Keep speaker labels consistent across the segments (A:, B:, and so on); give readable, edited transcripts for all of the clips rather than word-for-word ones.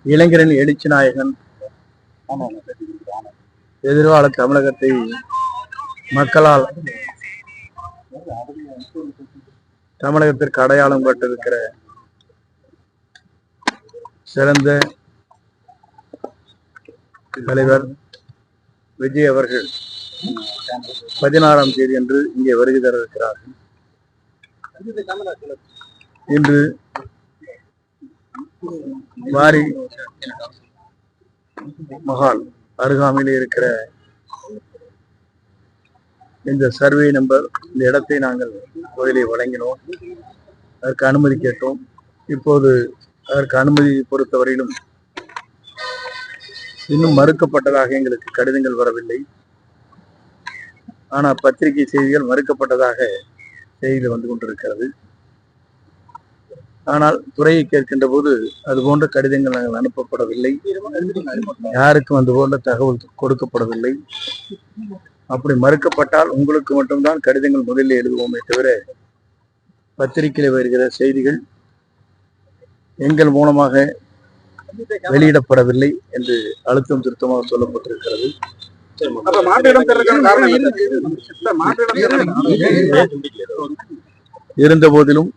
A: இளைஞரின் எழுச்சி நாயகன், எதிர்கால தமிழகத்தை மக்களால் தமிழகத்திற்கு அடையாளம் பட்டிருக்கிற சிறந்த தலைவர் விஜய் அவர்கள் 16ஆம் தேதி அன்று இங்கே வருகை தர இருக்கிறார்கள். இன்று வாரி மஹால் அருகாமையில் இருக்கிற இந்த சர்வே நம்பர், இந்த இடத்தை நாங்கள் கோயிலை வழங்கினோம். அதற்கு அனுமதி கேட்டோம். இப்போது அதற்கு அனுமதி பொறுத்தவரையிலும் இன்னும் மறுக்கப்பட்டதாக எங்களுக்கு கடிதங்கள் வரவில்லை. ஆனால் பத்திரிகை செய்திகள் மறுக்கப்பட்டதாக செய்திகள் வந்து கொண்டிருக்கிறது. ஆனால் துறையை கேட்கின்ற போது அது போன்ற கடிதங்கள் நாங்கள் அனுப்பப்படவில்லை, யாருக்கும் அது போன்ற தகவல் கொடுக்கப்படவில்லை. அப்படி மறுக்கப்பட்டால் உங்களுக்கு மட்டும்தான் கடிதங்கள் முதலில் எழுதுவோமே தவிர பத்திரிகையில் வருகிற செய்திகள் எங்கள் மூலமாக வெளியிடப்படவில்லை என்று அழுத்தம் திருத்தமாக சொல்லப்பட்டிருக்கிறது. இருந்த போதிலும்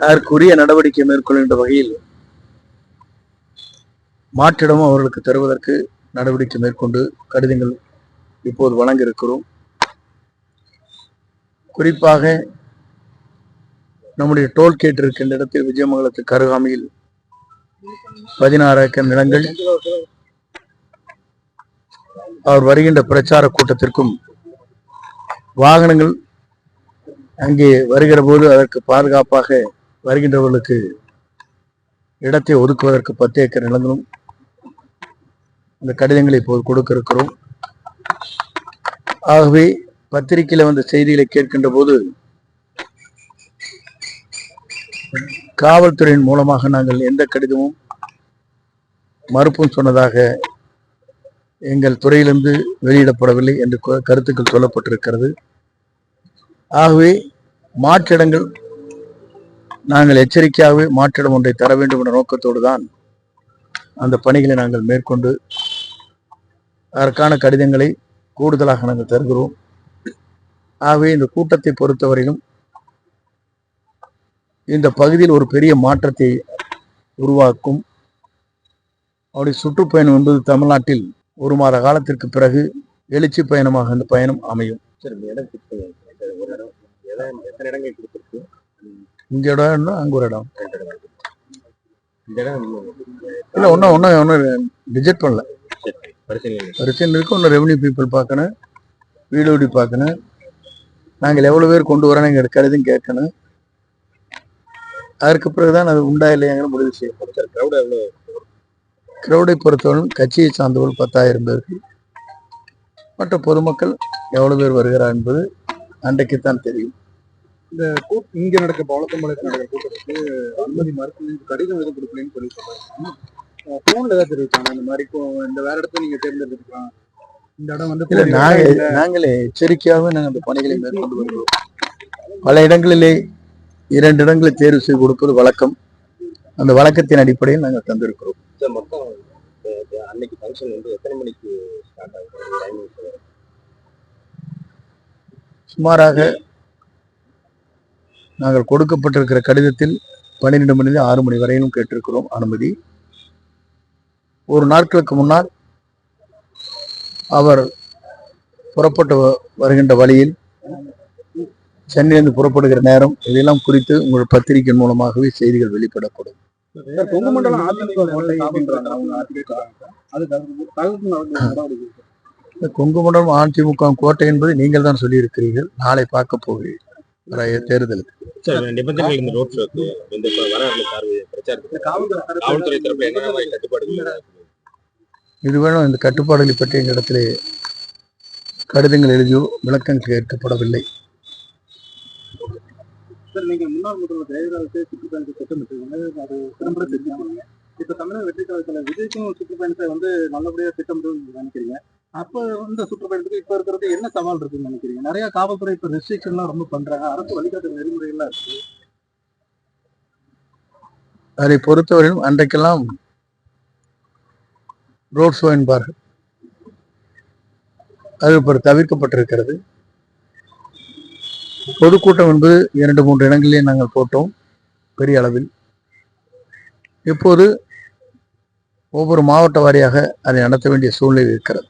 A: அதற்குரிய நடவடிக்கை மேற்கொள்கின்ற வகையில் மாற்றிடமும் அவர்களுக்கு தருவதற்கு நடவடிக்கை மேற்கொண்டு கடிதங்கள் இப்போது வழங்க இருக்கிறோம். குறிப்பாக நம்முடைய டோல்கேட் இருக்கின்ற இடத்தில் விஜயமங்கலத்துக்கு அருகாமையில் 16 ஏக்கர் நிலங்கள் அவர் வருகின்ற பிரச்சார கூட்டத்திற்கும் வாகனங்கள் அங்கே வருகிற போது அதற்கு பாதுகாப்பாக வருகின்றவர்களுக்கு இடத்தை ஒதுக்குவதற்கு 10 ஏக்கர் நிலங்களும் அந்த கடிதங்களை இப்போது கொடுக்க இருக்கிறோம். ஆகவே பத்திரிகையில வந்த செய்திகளை கேட்கின்ற போது காவல்துறையின் மூலமாக நாங்கள் எந்த கடிதமும் மறுப்பும் சொன்னதாக எங்கள் துறையிலிருந்து வெளியிடப்படவில்லை என்று கருத்துக்கள் சொல்லப்பட்டிருக்கிறது. ஆகவே மாற்றிடங்கள் நாங்கள் எச்சரிக்கையாகவே மாற்றிடம் ஒன்றை தர வேண்டும் என்ற நோக்கத்தோடு தான் அந்த பணிகளை நாங்கள் மேற்கொண்டு அதற்கான கடிதங்களை கூடுதலாக நாங்கள் தருகிறோம். ஆகவே இந்த கூட்டத்தை பொறுத்தவரையிலும் இந்த பகுதியில் ஒரு பெரிய மாற்றத்தை உருவாக்கும். அவருடைய சுற்றுப்பயணம் என்பது தமிழ்நாட்டில் 1 மாத காலத்திற்கு பிறகு எழுச்சி பயணமாக அந்த பயணம் அமையும். இங்க இடம் அங்க ஒரு இடம் இல்ல, ஒன்னும் ரிஜெக்ட் பண்ணல. பிரச்சனை இருக்கு. ஒன்னும் ரெவன்யூ பீப்புள் பார்க்கணும், வீடு பார்க்கணும். நாங்கள் எவ்வளவு பேர் கொண்டு வரோம் எங்க கருதும் கேட்கணும். அதற்கு பிறகுதான் அது உண்டா இல்லையாங்கிற முடிவு செய்யப்படும். கிரௌடை பொறுத்தவரை கட்சியை சார்ந்தவர்கள் 10,000 பேர், மற்ற பொதுமக்கள் எவ்வளவு பேர் வருகிறார் என்பது அன்றைக்குத்தான் தெரியும்.
B: இந்த இங்க நடக்க பவளத்தம்பாளையத்தில் நடக்கிற கூட்டத்துக்கு அனுமதி மறுப்பு கடிதம் எதுவும் கொடுக்கலன்னு சொல்லி சொல்றாங்க. போன்ல ஏதாவது தெரிவிச்சாங்க இந்த மாதிரி இந்த வேற இடத்துல நீங்க தேர்ந்தெடுத்துக்கலாம், இந்த இடம் வந்து
A: நாங்களே எச்சரிக்கையாகவே நாங்கள் அந்த பணிகளை மேற்கொண்டு வருகிறோம். பல இடங்களிலே 2 இடங்களை தேர்வு செய்து கொடுப்பது வழக்கம். அந்த வழக்கத்தின் அடிப்படையில் நாங்கள் தந்திருக்கிறோம்.
C: அன்னைக்கு ஃபங்க்ஷன் வந்து எத்தனை மணிக்கு ஸ்டார்ட் ஆகுது?
A: சுமாராக நாங்கள் கொடுக்கப்பட்டிருக்கிற கடிதத்தில் 12 மணி 6 மணி வரையிலும் கேட்டிருக்கிறோம் அனுமதி. ஒரு நாட்களுக்கு முன்னால் அவர் புறப்பட்டு வருகின்ற வழியில் சென்னையிலிருந்து புறப்படுகிற நேரம் இதெல்லாம் குறித்து உங்கள் பத்திரிகை மூலமாகவே செய்திகள் வெளிப்படப்படும். கொங்குமண்டலம் அதிமுக கோட்டை என்பது நீங்கள் தான் சொல்லியிருக்கிறீர்கள். நாளை பார்க்க போகிறீர்கள் தேர்தலுக்கு. இது வேணும். இந்த கட்டுப்பாடுகளை பற்றி எங்களிடத்திலே கடிதங்கள் எழுதியோ விளக்கங்கள் கேட்கப்படவில்லை.
B: நீங்க முன்னாள் முதல்வர் ஜெயலலிதா சுற்றுப்பயணத்தை திட்டமிட்டிருக்கீங்க, அது திறம்பட செஞ்சுருக்கீங்க. இப்ப தமிழக வெற்றி காலத்துல விஜய்க்கும் சுற்றுப்பயணத்தை வந்து நல்லபடியா திட்டமிட்டு நினைக்கிறீங்க. அப்ப இந்த சுற்றுப்பயணத்துக்கு இப்ப இருக்கிறது என்ன சவால் இருக்குன்னு நினைக்கிறீங்க? நிறைய காவல்துறை இப்ப ரெஸ்ட்ரிக்ஷன் எல்லாம் ரொம்ப பண்றாங்க, அரசு வழிகாட்டு நெறிமுறைகள்லாம் இருக்கு.
A: அதை பொறுத்தவரையிலும் அன்றைக்கெல்லாம் ரோட் ஷோ என்பார்கள், அது இப்போ தவிர்க்கப்பட்டிருக்கிறது. பொதுக்கூட்டம் என்பது 2-3 இடங்களிலே நாங்கள் போட்டோம் பெரிய அளவில். இப்போது ஒவ்வொரு மாவட்ட வாரியாக அதை நடத்த வேண்டிய சூழ்நிலை இருக்கிறது.